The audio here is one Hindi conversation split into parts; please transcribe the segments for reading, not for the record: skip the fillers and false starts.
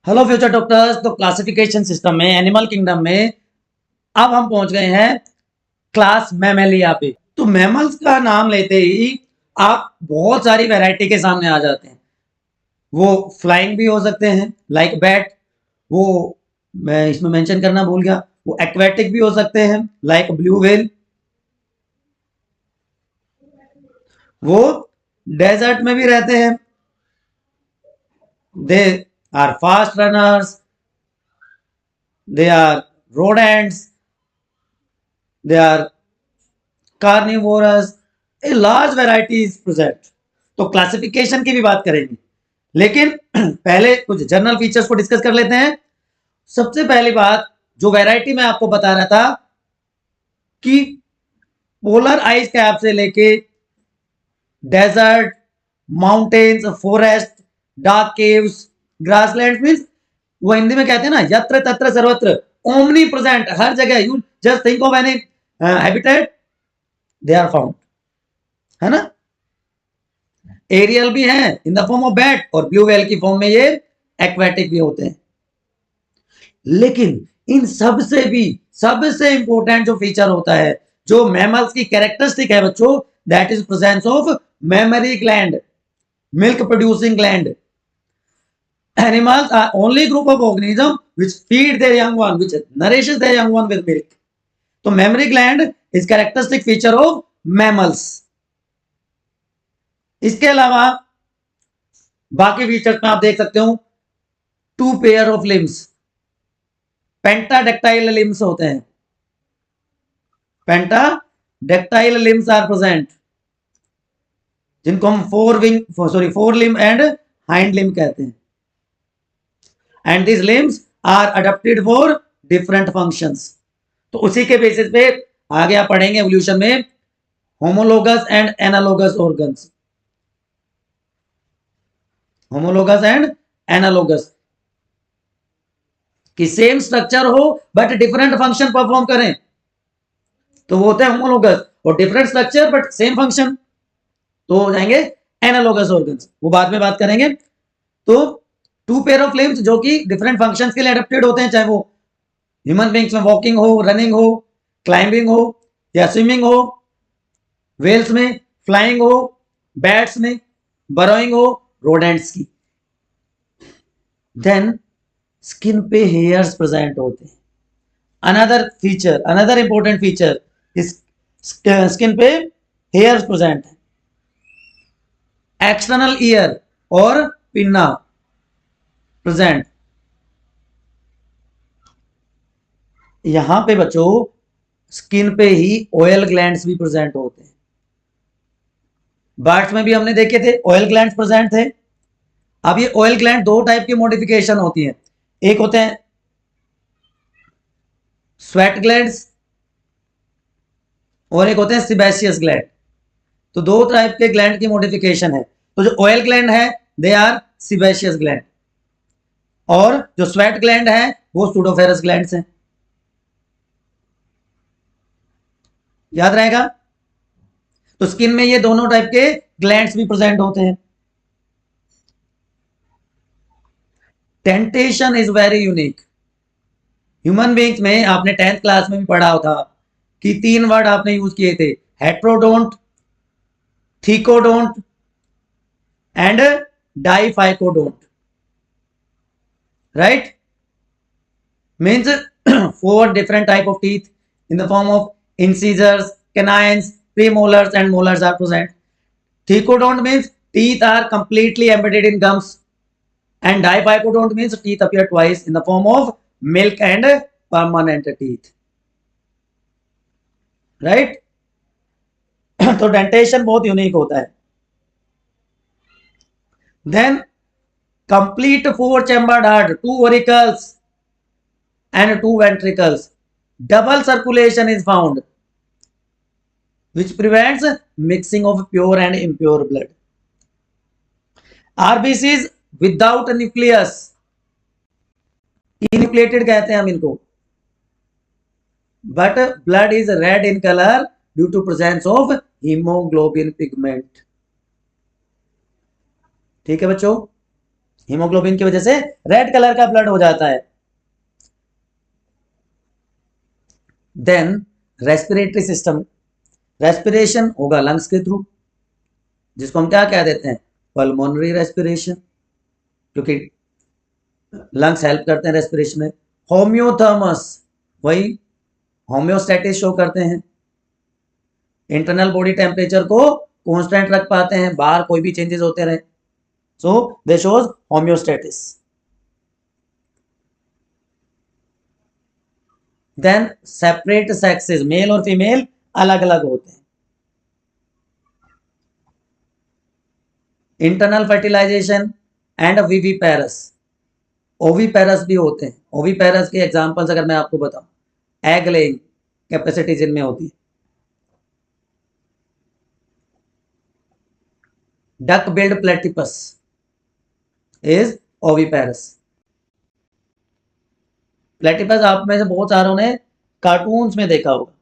Hello future doctors. तो क्लासिफिकेशन सिस्टम में एनिमल किंगडम में अब हम पहुंच गए हैं क्लास मैमेलिया पे। तो मैमल्स का नाम लेते ही आप बहुत सारी वैरायटी के सामने आ जाते हैं। वो फ्लाइंग भी हो सकते हैं लाइक बैट, वो मैं इसमें मेंशन करना भूल गया। वो एक्वेटिक भी हो सकते हैं लाइक ब्लू व्हेल। वो डेजर्ट में भी रहते हैं। They are fast runners, they are rodents, they are carnivorous, a large variety is present. तो क्लासिफिकेशन की भी बात करेंगे, लेकिन पहले कुछ जनरल फीचर्स को डिस्कस कर लेते हैं। सबसे पहली बात जो वैरायटी मैं आपको बता रहा था कि पोलर आइस कैप से लेके desert, mountains, forest, dark caves, grassland means वो हिंदी में कहते हैं ना यत्र तत्र सर्वत्र, ओमनी प्रेजेंट, हर जगह। You just think of any habitat, they are found, है ना। एरियल भी है in the form of bat, और ब्लू व्हेल की फॉर्म में ये एक्वेटिक भी होते हैं। लेकिन इन सबसे भी सबसे इंपॉर्टेंट जो फीचर होता है, जो मैमल्स की कैरेक्टरिस्टिक है बच्चों, that is presence of mammary gland, milk producing gland. Animals are only group of organisms which feed their young one, which nourishes their young one with milk. तो mammary gland is characteristic feature of mammals. इसके अलावा बाकी फीचर्स में आप देख सकते हो, two pair of limbs, pentadactyl limbs होते हैं। पेंटाडेक्टाइल लिम्स आर प्रेजेंट, जिनको हम fore limb and hind limb कहते हैं। And this limbs are adapted for different functions. तो उसी के बेसिस पे आगे आप पढ़ेंगे एवोल्यूशन में homologous and analogous organs. Homologous and analogous कि सेम स्ट्रक्चर हो बट डिफरेंट फंक्शन परफॉर्म करें, तो वो होते हैं होमोलोगस। और different structure but same function, तो हो जाएंगे एनालोगस ऑर्गन्स। वो बाद में बात करेंगे। तो टू पेयर ऑफ लिम्स जो कि डिफरेंट फंक्शंस के लिए अडेप्टेड होते हैं, चाहे वो ह्यूमन बींग्स में वॉकिंग हो, रनिंग हो, क्लाइंबिंग हो या स्विमिंग हो, वेल्स में फ्लाइंग हो, बैट्स में बरोइंग हो, रोडेंट्स की। देन स्किन पे हेयर्स प्रेजेंट होते हैं। Another feature, another important feature, इस स्किन पे हेयर्स प्रेजेंट है। एक्सटर्नल ईयर और पिन्ना प्रेजेंट। यहां पे बच्चों स्किन पे ही ऑयल ग्लैंड्स भी प्रेजेंट होते हैं। बर्ड्स में भी हमने देखे थे ऑयल ग्लैंड्स प्रेजेंट थे। अब ये ऑयल ग्लैंड दो टाइप की मॉडिफिकेशन होती है, एक होते हैं स्वेट ग्लैंड्स और एक होते हैं सिबेशियस ग्लैंड। तो दो टाइप के ग्लैंड की मॉडिफिकेशन है। तो जो ऑयल ग्लैंड है दे आर सिबेशियस ग्लैंड, और जो स्वेट ग्लैंड है वो सूडोफेरस ग्लैंड्स हैं। याद रहेगा। तो स्किन में ये दोनों टाइप के ग्लैंड्स भी प्रेजेंट होते हैं। Dentition is very unique. Human beings में आपने 10th क्लास में भी पढ़ा था कि तीन वर्ड आपने यूज किए थे, heterodont, thecodont and diphyodont, right. Means 4 different type of teeth in the form of incisors, canines, premolars and molars are present. Thecodont means teeth are completely embedded in gums, and diphycodont means teeth appear twice in the form of milk and permanent teeth, right. तो डेंटेशन बहुत यूनिक होता है। Then complete 4 chambered heart, 2 auricles and 2 ventricles. Double circulation is found, which prevents mixing of pure and impure blood. RBCs without nucleus, enucleated कहते हैं हम इनको, but blood is red in color due to presence of hemoglobin pigment. ठीक है बच्चों, हीमोग्लोबिन की वजह से रेड कलर का ब्लड हो जाता है। देन रेस्पिरेटरी सिस्टम, रेस्पिरेशन होगा लंग्स के थ्रू, जिसको हम क्या कह देते हैं, पल्मोनरी रेस्पिरेशन, क्योंकि लंग्स हेल्प करते हैं रेस्पिरेशन में। होम्योथर्मस, वही होम्योस्टेटिस शो करते हैं, इंटरनल बॉडी टेम्परेचर को कांस्टेंट रख पाते हैं, बाहर कोई भी चेंजेस होते रहे, so they shows homeostasis. Then separate sexes, male और फीमेल अलग अलग होते हैं। Internal fertilization and viviparous, oviparous भी होते हैं। ओविपेरस के एग्जांपल्स अगर मैं आपको बताऊं, एग लेइंग कैपेसिटी जिनमें होती है। Duck billed platypus is oviparous. Platypus आप में से बहुत सारों ने कार्टून्स में देखा होगा।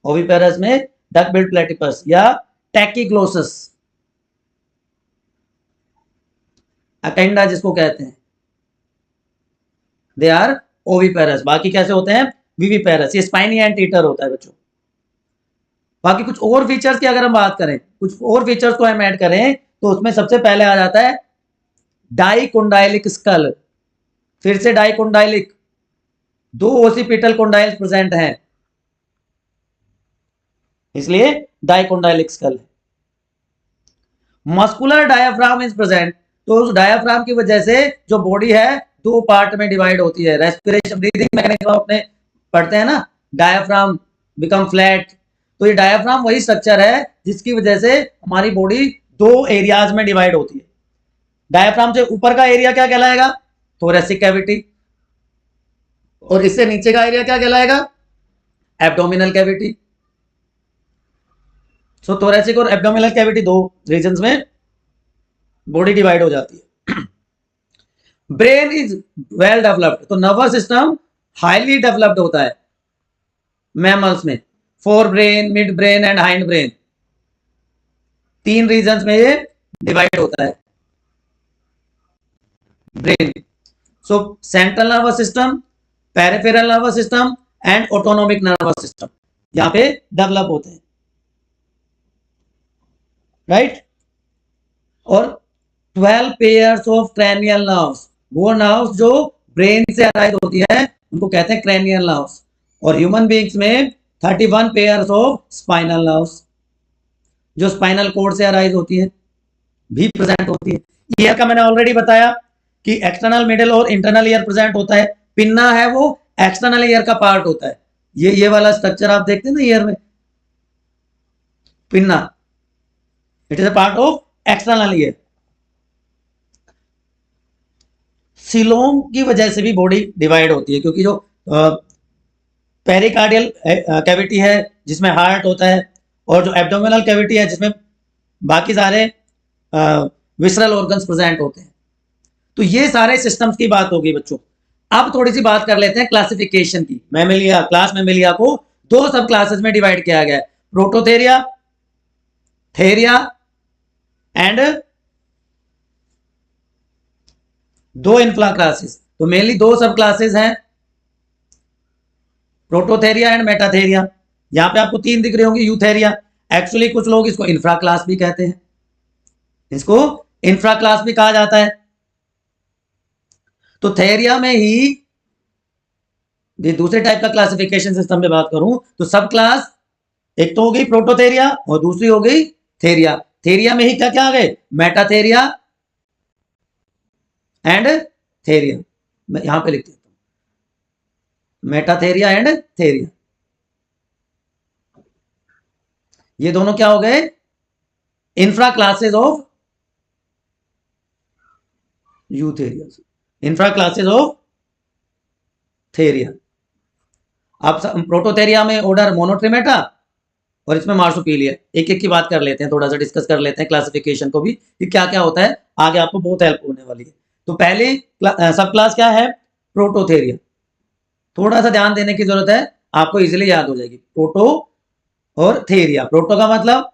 ओविपेरस में डक बिल्ड प्लेटिपस या टैकीग्लोसस, अकेंडा जिसको कहते हैं, दे आर ओविपेरस। बाकी कैसे होते हैं, विविपेरस। ये स्पाइनी एंट ईटर होता है बच्चों। बाकी कुछ और फीचर्स की अगर हम बात करें, कुछ और फीचर्स को हम ऐड करें, तो उसमें सबसे पहले आ जाता है डाइकोंडाइलिक स्कल। फिर से डाइकोंडाइलिक, दो ओसिपिटल कोंडाइल्स प्रेजेंट हैं, इसलिए डाइकोंडाइलिक स्कल है। मस्कुलर डायाफ्राम इज प्रेजेंट, तो उस डायाफ्राम की वजह से जो बॉडी है दो पार्ट में डिवाइड होती है। रेस्पिरेशन ब्रीदिंग मैकेनिज्म अपने पढ़ते हैं ना, डायाफ्राम बिकम फ्लैट, तो ये डायाफ्राम वही स्ट्रक्चर है जिसकी वजह से हमारी बॉडी दो एरियाज में डिवाइड होती है। डायाफ्राम से ऊपर का एरिया क्या कहलाएगा, थोरेसिक कैविटी, और इससे नीचे का एरिया क्या कहलाएगा, एब्डोमिनल कैविटी। सो थोरेसिक और एब्डोमिनल कैविटी दो रीजन्स में बॉडी डिवाइड हो जाती है। ब्रेन इज वेल डेवलप्ड, तो नर्वस सिस्टम हाईली डेवलप्ड होता है मैमल्स में। Fore brain, mid brain and hind brain, तीन रीजन्स में ये डिवाइड होता है brain. So central nervous system, peripheral nervous system and autonomic nervous system यहां पे डेवलप होते हैं, राइट। और 12 पेयर्स ऑफ क्रैनियल नर्व्स, वो नर्व्स जो ब्रेन से अराइज होती है उनको कहते हैं क्रैनियल नर्व्स। और ह्यूमन बीइंग्स में 31 पेयर्स ऑफ स्पाइनल नर्व्स, जो स्पाइनल कोड से अराइज होती है, भी प्रेजेंट होती है। ईयर का मैंने ऑलरेडी बताया कि एक्सटर्नल मिडिल और इंटरनल ईयर प्रेजेंट होता है। पिन्ना है वो एक्सटर्नल ईयर का पार्ट होता है। ये वाला स्ट्रक्चर आप देखते हैं ना ईयर में, pinna, it is a part of external ear. Coelom की वजह से भी बॉडी डिवाइड होती है, क्योंकि जो पेरिकार्डियल कैविटी है जिसमें हार्ट होता है, और जो एब्डोमिनल कैविटी है जिसमें बाकी सारे विसरल ऑर्गन्स प्रेजेंट होते हैं। तो ये सारे सिस्टम्स की बात होगी बच्चों। अब थोड़ी सी बात कर लेते हैं क्लासिफिकेशन की। मैमेलिया, क्लास मैमेलिया को दो सब क्लासेस में डिवाइड किया गया है, प्रोटोथेरिया, थेरिया एंड दो इन्फ्ला क्लासेस। तो मेनली दो सब क्लासेस हैं, प्रोटोथेरिया एंड मेटाथेरिया। यहां पे आपको तीन दिख रही होंगी, यूथेरिया। एक्चुअली कुछ लोग इसको इंफ्रा क्लास भी कहते हैं, इसको इंफ्रा क्लास भी कहा जाता है। तो थेरिया में ही ये दूसरे टाइप का क्लासिफिकेशन सिस्टम में बात करूं तो सब क्लास एक तो हो गई प्रोटोथेरिया और दूसरी हो गई थेरिया। थेरिया में ही क्या क्या आ गए, मेटाथेरिया एंड थेरिया। मैं यहां पे लिख देता हूं, मेटाथेरिया एंड थेरिया। ये दोनों क्या हो गए, infra classes of Eutheria, infra classes of थेरिया। अब प्रोटोथेरिया में ऑर्डर मोनोट्रिमेटा और इसमें मार्सुपीलिया। एक एक की बात कर लेते हैं, थोड़ा सा डिस्कस कर लेते हैं क्लासिफिकेशन को भी कि क्या क्या होता है, आगे आपको बहुत हेल्प होने वाली है। तो पहले सब क्लास क्या है, प्रोटोथेरिया। थोड़ा सा ध्यान देने की जरूरत है, आपको इजीली याद हो जाएगी। प्रोटो और थेरिया, प्रोटो का मतलब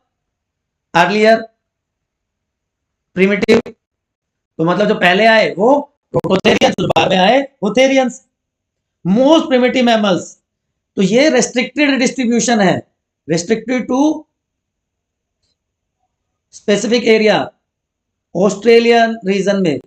अर्लियर, प्रिमिटिव, तो मतलब जो पहले आए वो प्रोटोथेरियंस, जो बाद में आए वो थेरियंस। मोस्ट प्रिमिटिव मैमल्स, तो ये रेस्ट्रिक्टेड डिस्ट्रीब्यूशन है, restricted to specific area, Australian region में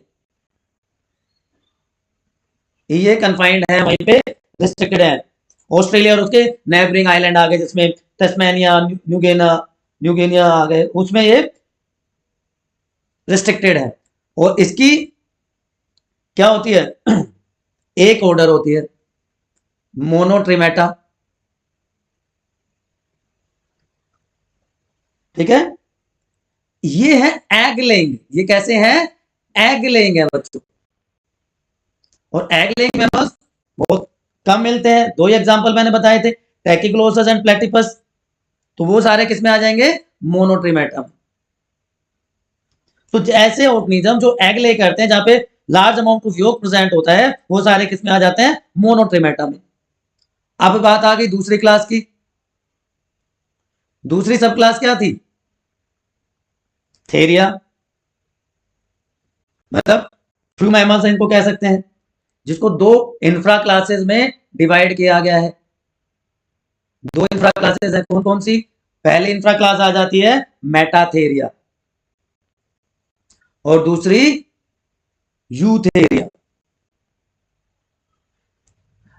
ये कन्फाइंड है, वहीं पे रिस्ट्रिक्टेड है। ऑस्ट्रेलिया और उसके नेबरिंग आइलैंड आ गए, जिसमें तस्मानिया, न्यूगिनिया आ गए, उसमें ये रिस्ट्रिक्टेड है। और इसकी क्या होती है, एक ऑर्डर होती है, मोनोट्रिमेटा, ठीक है। ये है एग लेइंग, ये कैसे है, एग लेइंग है बच्चों। और एग लेइंग मैमल्स बहुत कम मिलते हैं। दो ही एग्जांपल मैंने बताए थे, टैकिक्लोसस एंड प्लेटिपस, तो वो सारे किसमें आ जाएंगे, मोनोट्रिमेटा में। तो ऐसे ऑर्गेनिज्म जो एग ले करते हैं, जहां पे लार्ज अमाउंट ऑफ योग प्रेजेंट होता है, वो सारे किसमें आ जाते हैं, मोनोट्रिमेटा में। अब बात आ गई दूसरी क्लास की। दूसरी सब क्लास क्या थी, थेरिया, मतलब फ्यू मैमल्स इनको कह सकते हैं, जिसको दो इंफ्रा क्लासेस में डिवाइड किया गया है। दो इंफ्रा क्लासेस है, कौन कौन सी, पहली इंफ्रा क्लास आ जाती है मेटाथेरिया, और दूसरी यूथेरिया।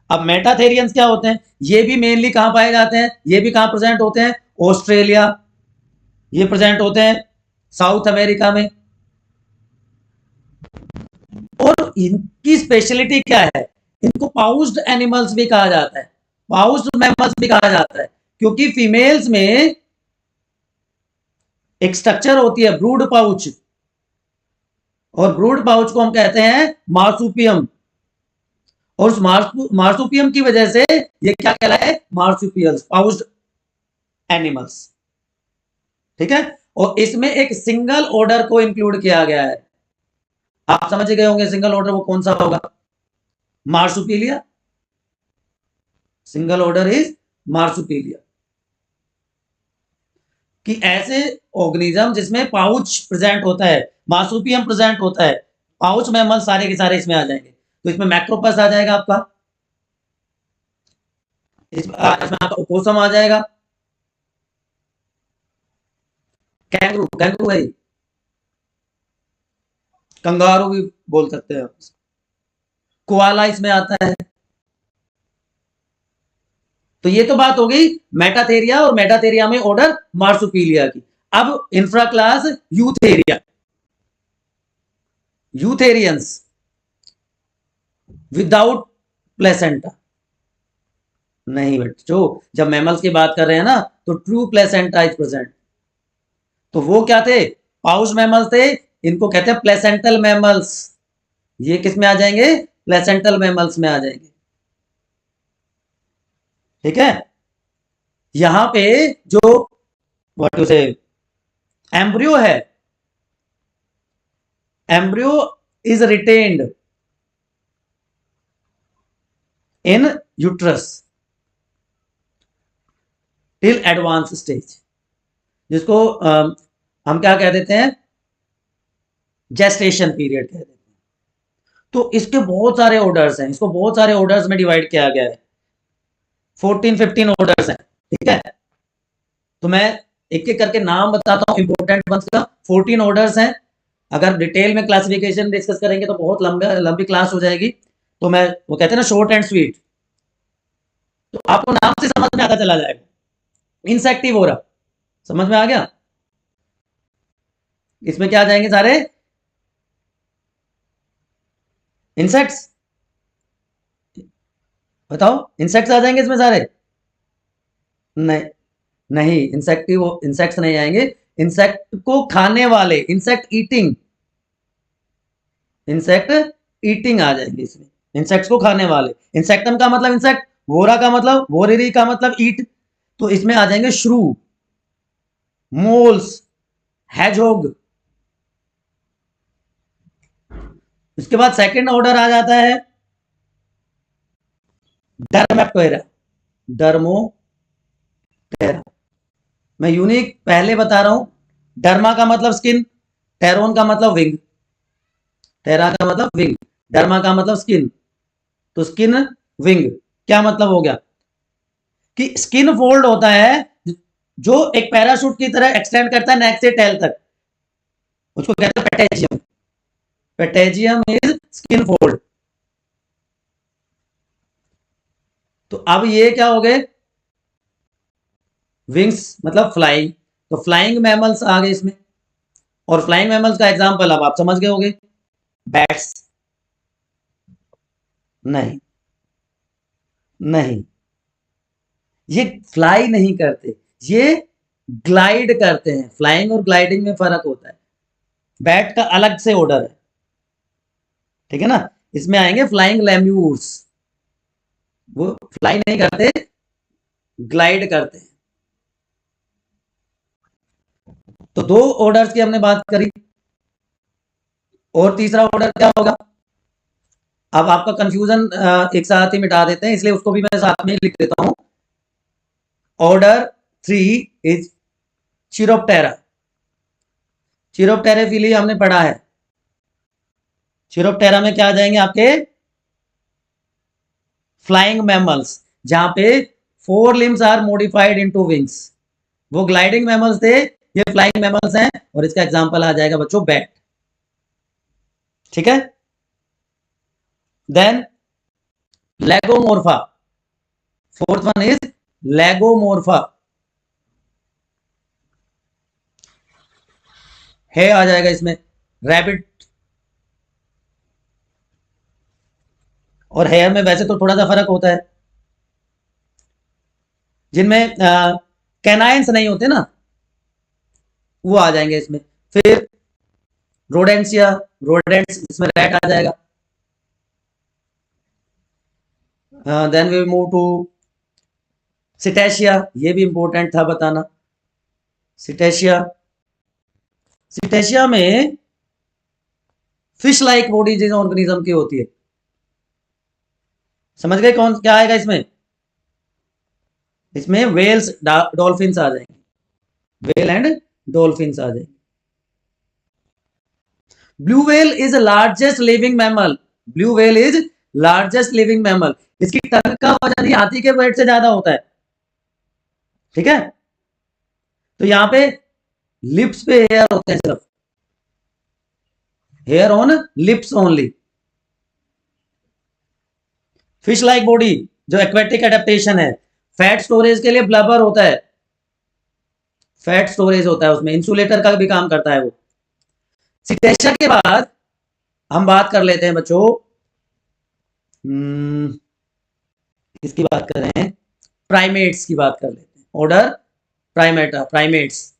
अब मेटाथेरियंस क्या होते हैं, ये भी मेनली कहां पाए जाते हैं, ये भी कहां प्रेजेंट होते हैं, ऑस्ट्रेलिया, ये प्रेजेंट होते हैं साउथ अमेरिका में। और इनकी स्पेशलिटी क्या है, इनको पाउस्ड एनिमल्स भी कहा जाता है, पाउस्ड मैमल्स भी कहा जाता है, क्योंकि फीमेल्स में एक स्ट्रक्चर होती है ब्रूड पाउच, और ब्रूड पाउच को हम कहते हैं मार्सुपियम, और उस मार्सुपियम की वजह से ये क्या कहलाए, मार्सुपियल्स, पाउस्ड एनिमल्स, ठीक है। और इसमें एक सिंगल ऑर्डर को इंक्लूड किया गया है, आप समझ गए होंगे सिंगल ऑर्डर वो कौन सा होगा, मार्सुपिलिया, सिंगल ऑर्डर इज मार्सुपिलिया। कि ऐसे ऑर्गेनिज्म जिसमें पाउच प्रेजेंट होता है, मार्सुपियम प्रेजेंट होता है, पाउच मैमल सारे के सारे इसमें आ जाएंगे। तो इसमें मैक्रोपस आ जाएगा आपका, इसमें आपका ओपोसम आ जाएगा, कैंगरू, कैंगरू है, कंगारू भी बोल सकते हैं, कोआला इसमें आता है। तो ये तो बात हो गई मेटाथेरिया, और मेटाथेरिया में ऑर्डर मार्सुपिलिया की। अब infra class Eutheria, यूथेरियंस without placenta, नहीं बच्चों, जब मैमल्स की बात कर रहे हैं ना, तो ट्रू प्लेसेंटा इज प्रेजेंट। तो वो क्या थे, पाउच मैमल्स थे, इनको कहते हैं प्लेसेंटल मैमल्स। ये किस में आ जाएंगे, प्लेसेंटल मैमल्स में आ जाएंगे, ठीक है। यहां पे जो व्हाट टू से एम्ब्रियो है, embryo is retained in uterus till advance stage, जिसको हम क्या कह देते हैं, जेस्टेशन पीरियड कह देते हैं। तो इसके बहुत सारे ऑर्डर्स हैं, इसको बहुत सारे ऑर्डर्स में डिवाइड किया गया है, 14-15 ऑर्डर्स हैं, ठीक है। तो मैं एक एक करके नाम बताता हूं इंपॉर्टेंट वंस का। 14 ऑर्डर्स हैं, अगर डिटेल में क्लासिफिकेशन डिस्कस करेंगे तो बहुत लंबी क्लास हो जाएगी, तो मैं, वो कहते हैं ना शॉर्ट एंड स्वीट, तो आपको नाम से समझ में आता चला जाएगा। इंसेक्टिवोरा, समझ में आ गया, इसमें क्या आ जाएंगे सारे इंसेक्ट्स, बताओ इंसेक्ट्स आ जाएंगे इसमें सारे, नहीं नहीं, इंसेक्ट्स नहीं आएंगे, इंसेक्ट को खाने वाले, इंसेक्ट ईटिंग, इंसेक्ट ईटिंग आ जाएंगे इसमें, इंसेक्ट्स को खाने वाले। इंसेक्टम का मतलब इंसेक्ट, वोरा का मतलब, वोरेरी का मतलब ईट, तो इसमें आ जाएंगे श्रू, मोल्स, हैजहोग। इसके बाद सेकंड ऑर्डर आ जाता है डर्मेप्टेरा, डर्मोटेरा। मैं यूनिक पहले बता रहा हूं, डर्मा का मतलब स्किन, टेरोन का मतलब विंग, टेरा का मतलब विंग, डर्मा का मतलब स्किन, तो स्किन विंग क्या मतलब हो गया कि स्किन फोल्ड होता है जो एक पैराशूट की तरह एक्सटेंड करता है नेक से टेल तक, उसको कहते हैं पेटेजियम। पेटेजियम इज स्किन फोल्ड। तो अब ये क्या हो गए, विंग्स मतलब फ्लाइंग, तो फ्लाइंग मैमल्स आ गए इसमें। और फ्लाइंग मैमल्स का एग्जांपल अब आप समझ गए होंगे, बैट्स नहीं, नहीं, ये फ्लाई नहीं करते, ये ग्लाइड करते हैं। फ्लाइंग और ग्लाइडिंग में फर्क होता है, बैट का अलग से ऑर्डर है, ठीक है ना। इसमें आएंगे फ्लाइंग लेम्यूर्स, वो फ्लाई नहीं करते, ग्लाइड करते हैं। तो दो ऑर्डर्स की हमने बात करी, और तीसरा ऑर्डर क्या होगा, अब आपका कंफ्यूजन एक साथ ही मिटा देते हैं, इसलिए उसको भी मैं साथ में लिख देता हूं। Order 3 is चिरोप्टेरा। चिरोप्टेराफिली हमने पढ़ा है। चिरोप्टेरा में क्या आ जाएंगे आपके, फ्लाइंग मैमल्स, जहां पे 4 limbs are modified into wings. वो ग्लाइडिंग मैमल्स थे, ये फ्लाइंग मैमल्स हैं, और इसका एग्जांपल आ जाएगा बच्चों बैट, ठीक है। देन लेगोमोर्फा, फोर्थ वन इज लेगोमोर्फा, है आ जाएगा इसमें, रैबिट। और हेयर में वैसे तो थोड़ा सा फर्क होता है, जिनमें कैनाइंस नहीं होते ना, वो आ जाएंगे इसमें। फिर रोडेंसिया, रोडेंट्स, इसमें रैट आ जाएगा। देन वी मूव टू सिटेशिया, ये भी इंपॉर्टेंट था बताना। सिटेशिया, सिटेशिया में फिश लाइक बॉडी जिस ऑर्गेनिज्म की होती है, समझ गए कौन क्या आएगा इसमें, इसमें वेल्स डॉल्फिन्स आ जाएंगे, वेल एंड डॉल्फिन्स आ जाएंगे। Blue whale is largest living mammal, blue whale is largest living mammal, इसकी टंग का वजन ही हाथी के वेट से ज्यादा होता है, ठीक है। तो यहां पे लिप्स पे हेयर होते हैं, सिर्फ hair on lips only. Fish like body जो एक्वेटिक एडेप्टेशन है, फैट स्टोरेज के लिए ब्लबर होता है, फैट स्टोरेज होता है उसमें, इंसुलेटर का भी काम करता है वो। सिटेशिया के बाद हम बात कर लेते हैं बच्चों, किसकी बात कर रहे हैं, प्राइमेट्स की बात कर लेते हैं। ऑर्डर प्राइमेटा, प्राइमेट्स,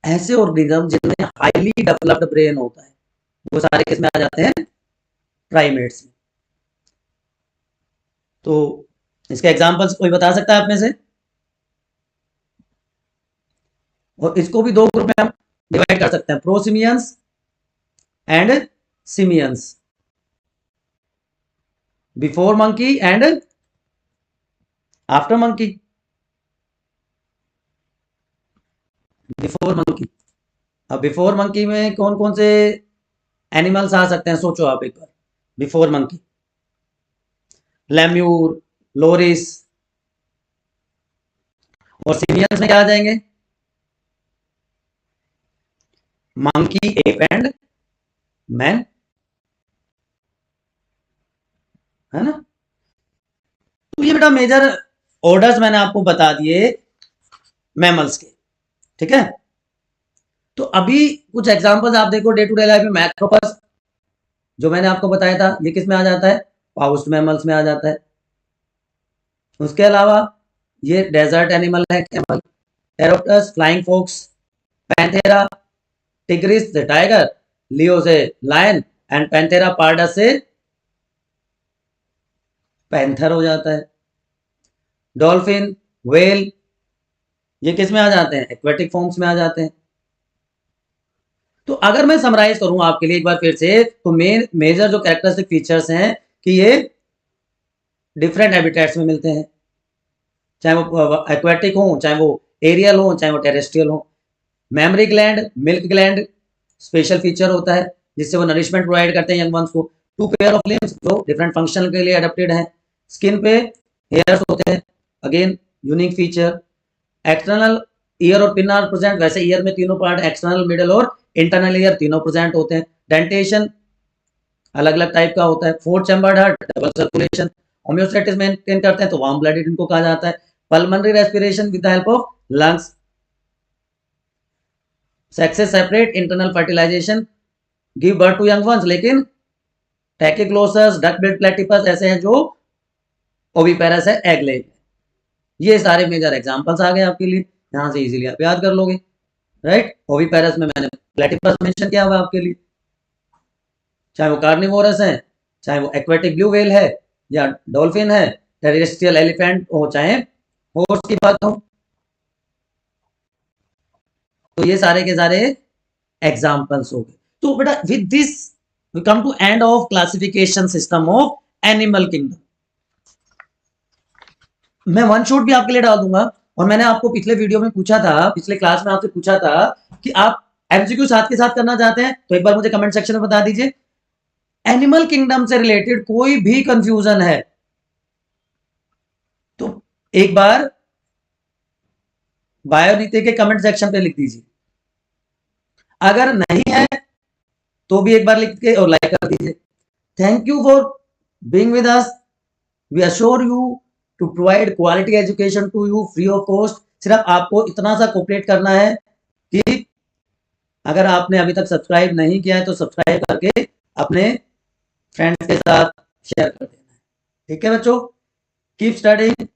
ऐसे ऑर्गेनिज्म जिनमें हाईली डेवलप्ड ब्रेन होता है, वो सारे किसमें आ जाते हैं, प्राइमेट्स में। तो इसके एग्जांपल्स कोई बता सकता है आप में से, और इसको भी दो ग्रुप में हम डिवाइड कर सकते हैं, prosimians and simians, before monkey and after monkey. Before monkey, अब बिफोर मंकी में कौन कौन से एनिमल्स आ सकते हैं, सोचो आप एक बार। बिफोर मंकी, लेम्यूर, लोरिस, और सिमियंस में क्या आ जाएंगे, मंकी, एप एंड मैन, है ना। तो ये बेटा मेजर ऑर्डर्स मैंने आपको बता दिए मैमल्स के, ठीक है। तो अभी कुछ एग्जांपल्स आप देखो डे टू डे लाइफ में, मैक्रोपस जो मैंने आपको बताया था, ये किस में आ जाता है, पाउस्ड मैमल्स में आ जाता है। उसके अलावा ये डेजर्ट एनिमल है, camel, Pteropus, flying fox, Panthera, tigris से टाइगर, लियो से लायन, एंड पैंथेरा पार्डस से पैंथर हो जाता है। डॉल्फिन, व्हेल, ये किस में आ जाते हैं, एक्वेटिक फॉर्म्स में आ जाते हैं। तो अगर मैं समराइज करूं आपके लिए एक बार फिर से, तो मेजर जो कैरेक्टरिस्टिक फीचर्स हैं कि ये डिफरेंट हैबिटेट्स में मिलते हैं, चाहे वो एक्वेटिक हो, चाहे वो एरियल हो, चाहे वो टेरेस्ट्रियल हो। Memory gland, milk gland, special feature होता है जिससे वो नरिशमेंट प्रोवाइड करते हैं यंग वंस को। 2 पेयर ऑफ लिम्स जो डिफरेंट फंक्शन के लिए अडेप्टेड हैं। स्किन पे हेयर्स होते हैं, again unique feature. External ear और पिन आर प्रेजेंट, वैसे ईयर में तीनों पार्ट एक्सटर्नल, मिडल और इंटरनल ईयर तीनों प्रेजेंट होते हैं। डेंटेशन अलग अलग टाइप का होता है। 4 chambered heart, double circulation, homeostasis maintain करते हैं तो वार्म ब्लडेड इनको कहा जाता है। Pulmonary respiration with the help of lungs. Sexes separate, internal fertilisation, give birth to young ones, लेकिन टैकिग्लोसस, डक बिल्ड प्लेटिपस ऐसे हैं जो ओविपेरस है, एग लेग। ये सारे मेजर एग्जांपल्स आ गए आपके लिए, यहां से इजीली आप याद कर लोगे, राइट। ओविपेरस में मैंने प्लेटिपस मेंशन किया हुआ आपके लिए, चाहे वो कार्निवोरस है, चाहे वो एक्वेटिक ब्लू व्हेल है या डॉल्फिन है, टेरेस्ट्रियल एलिफेंट हो, चाहे हॉर्स की बात हो, तो ये सारे के सारे एग्जांपल्स हो गए। तो बेटा with this we come to end of classification system of animal kingdom. मैं वन शॉट भी आपके लिए डाल दूंगा, और मैंने आपको पिछले वीडियो में पूछा था, पिछले क्लास में आपसे पूछा था कि आप एमसीक्यू साथ के साथ करना चाहते हैं तो एक बार मुझे कमेंट सेक्शन में बता दीजिए। एनिमल किंगडम से रिलेटेड कोई भी कंफ्यूजन है तो एक बार बायोनीति के कमेंट सेक्शन पे लिख दीजिए, अगर नहीं है तो भी एक बार लिख के और लाइक कर दीजिए। Thank you for being with us. We assure you to provide quality education to you free of cost. सिर्फ आपको इतना सा कोऑपरेट करना है कि अगर आपने अभी तक सब्सक्राइब नहीं किया है तो सब्सक्राइब करके अपने फ्रेंड्स के साथ शेयर कर देना है। ठीक है बच्चों, कीप स्टडीइंग।